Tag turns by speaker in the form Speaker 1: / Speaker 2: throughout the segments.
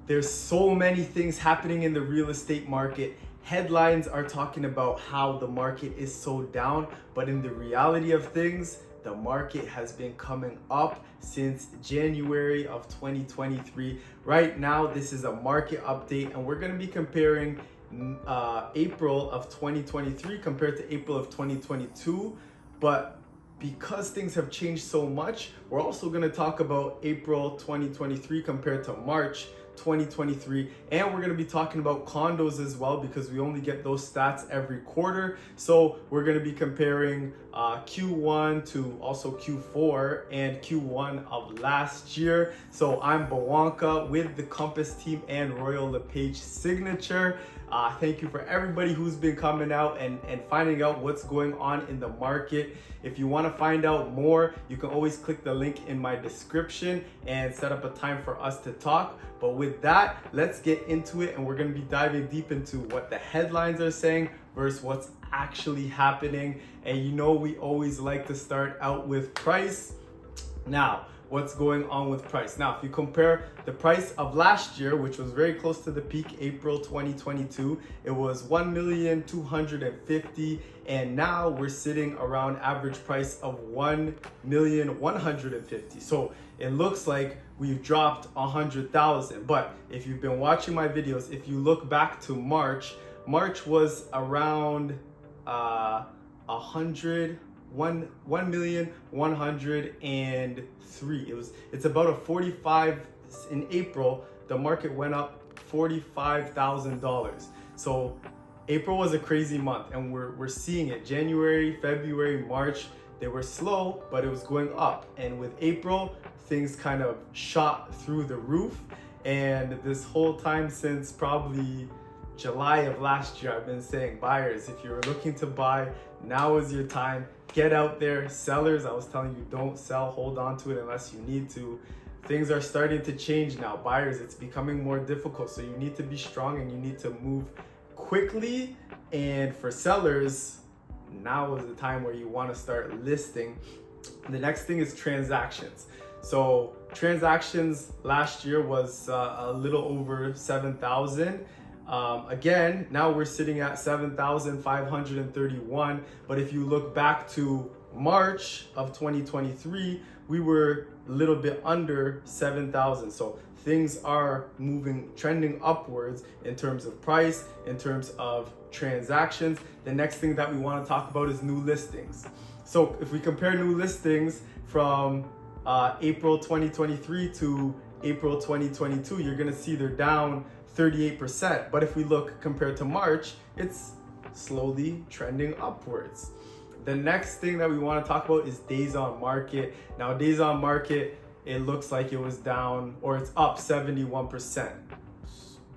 Speaker 1: There's so many things happening in the real estate market. Headlines are talking about how the market is so down, but in the reality of things, the market has been coming up since January of 2023. Right now, this is a market update, and we're going to be comparing April of 2023 compared to April of 2022. But because things have changed so much, we're also going to talk about April 2023 compared to March 2023, and we're going to be talking about condos as well because we only get those stats every quarter. So we're going to be comparing Q1 to also Q4 and Q1 of last year. So I'm Bawanka with the Compass team and Royal LePage Signature. Thank you for everybody who's been coming out and finding out what's going on in the market. If you want to find out more, you can always click the link in my description and set up a time for us to talk. But with that, let's get into it, and we're going to be diving deep into what the headlines are saying versus what's actually happening. And you know, we always like to start out with price. Now, what's going on with price? Now, if you compare the price of last year, which was very close to the peak, April 2022, it was 1,250,000, and now we're sitting around average price of 1,150,000. So it looks like we've dropped 100,000. But if you've been watching my videos, if you look back to March was around 1,103,000. It's about a 45 in April. The market went up $45,000. So April was a crazy month, and we're seeing it. January, February, March, they were slow, but it was going up. And with April, things kind of shot through the roof. And this whole time since probably July of last year, I've been saying, buyers, if you're looking to buy, now is your time. Get out there. Sellers, I was telling you, don't sell, hold on to it unless you need to. Things are starting to change now. Buyers, it's becoming more difficult, so you need to be strong and you need to move quickly. And for sellers, now is the time where you want to start listing. The next thing is transactions. So transactions last year was a little over 7,000. Again, now we're sitting at 7,531. But if you look back to March of 2023, we were a little bit under 7,000. So things are trending upwards in terms of price, in terms of transactions. The next thing that we want to talk about is new listings. So if we compare new listings from April 2023 to April 2022, you're going to see they're down 38%. But if we look compared to March, it's slowly trending upwards. The next thing that we want to talk about is days on market. Now, days on market, it looks like it was down, or it's up 71%.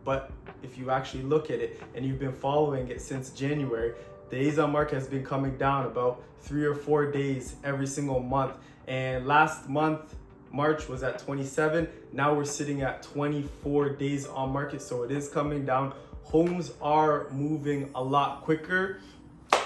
Speaker 1: But if you actually look at it and you've been following it since January, days on market has been coming down about 3 or 4 days every single month. And last month, March, was at 27. Now we're sitting at 24 days on market. So it is coming down. Homes are moving a lot quicker.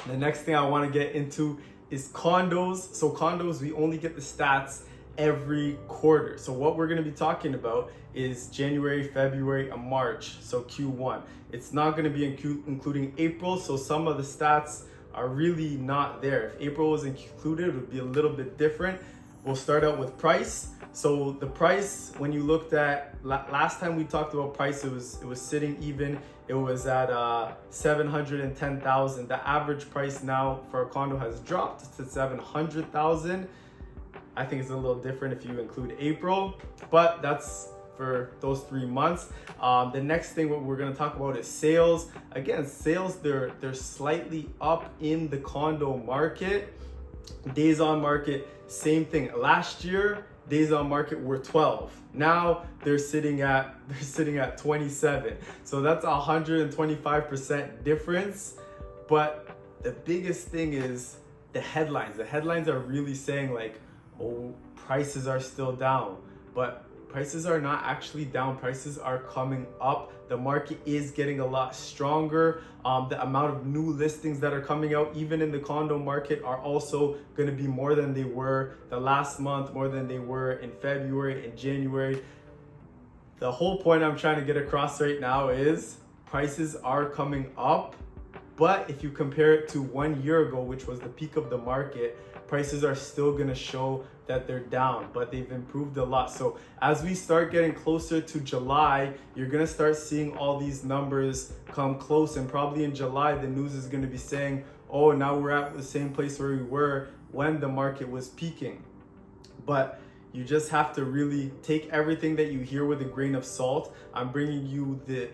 Speaker 1: The next thing I want to get into is condos. So condos, we only get the stats every quarter. So what we're going to be talking about is January, February, and March. So Q1. It's not going to be including April. So some of the stats are really not there. If April was included, it would be a little bit different. We'll start out with price. So the price, when you looked at last time we talked about price, it was sitting even. It was at 710,000. The average price now for a condo has dropped to 700,000. I think it's a little different if you include April, but that's for those 3 months. The next thing what we're going to talk about is sales. Again, sales, they're slightly up in the condo market. Days on market, same thing. Last year, days on market were 12. Now they're sitting at 27. So that's 125% difference. But the biggest thing is the headlines. The headlines are really saying like, oh, prices are still down. But prices are not actually down. Prices are coming up. The market is getting a lot stronger. The amount of new listings that are coming out, even in the condo market, are also going to be more than they were the last month, more than they were in February and January. The whole point I'm trying to get across right now is prices are coming up, but if you compare it to 1 year ago, which was the peak of the market, prices are still gonna show that they're down, but they've improved a lot. So as we start getting closer to July, you're gonna start seeing all these numbers come close, and probably in July, the news is gonna be saying, oh, now we're at the same place where we were when the market was peaking. But you just have to really take everything that you hear with a grain of salt. I'm bringing you the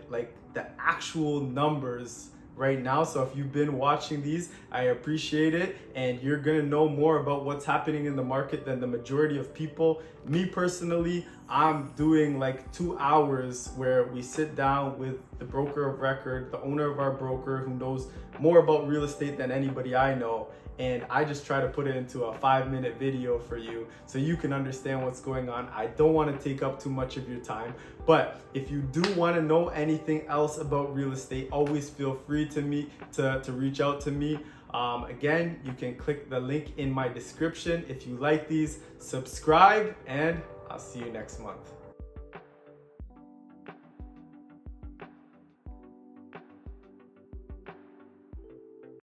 Speaker 1: actual numbers right now. So if you've been watching these, I appreciate it, and you're gonna know more about what's happening in the market than the majority of people. Me personally, I'm doing like 2 hours where we sit down with the broker of record, the owner of our broker, who knows more about real estate than anybody I know. And I just try to put it into a 5-minute video for you so you can understand what's going on. I don't want to take up too much of your time, but if you do want to know anything else about real estate, always feel free to reach out to me. Again, you can click the link in my description. If you like these, subscribe, and I'll see you next month.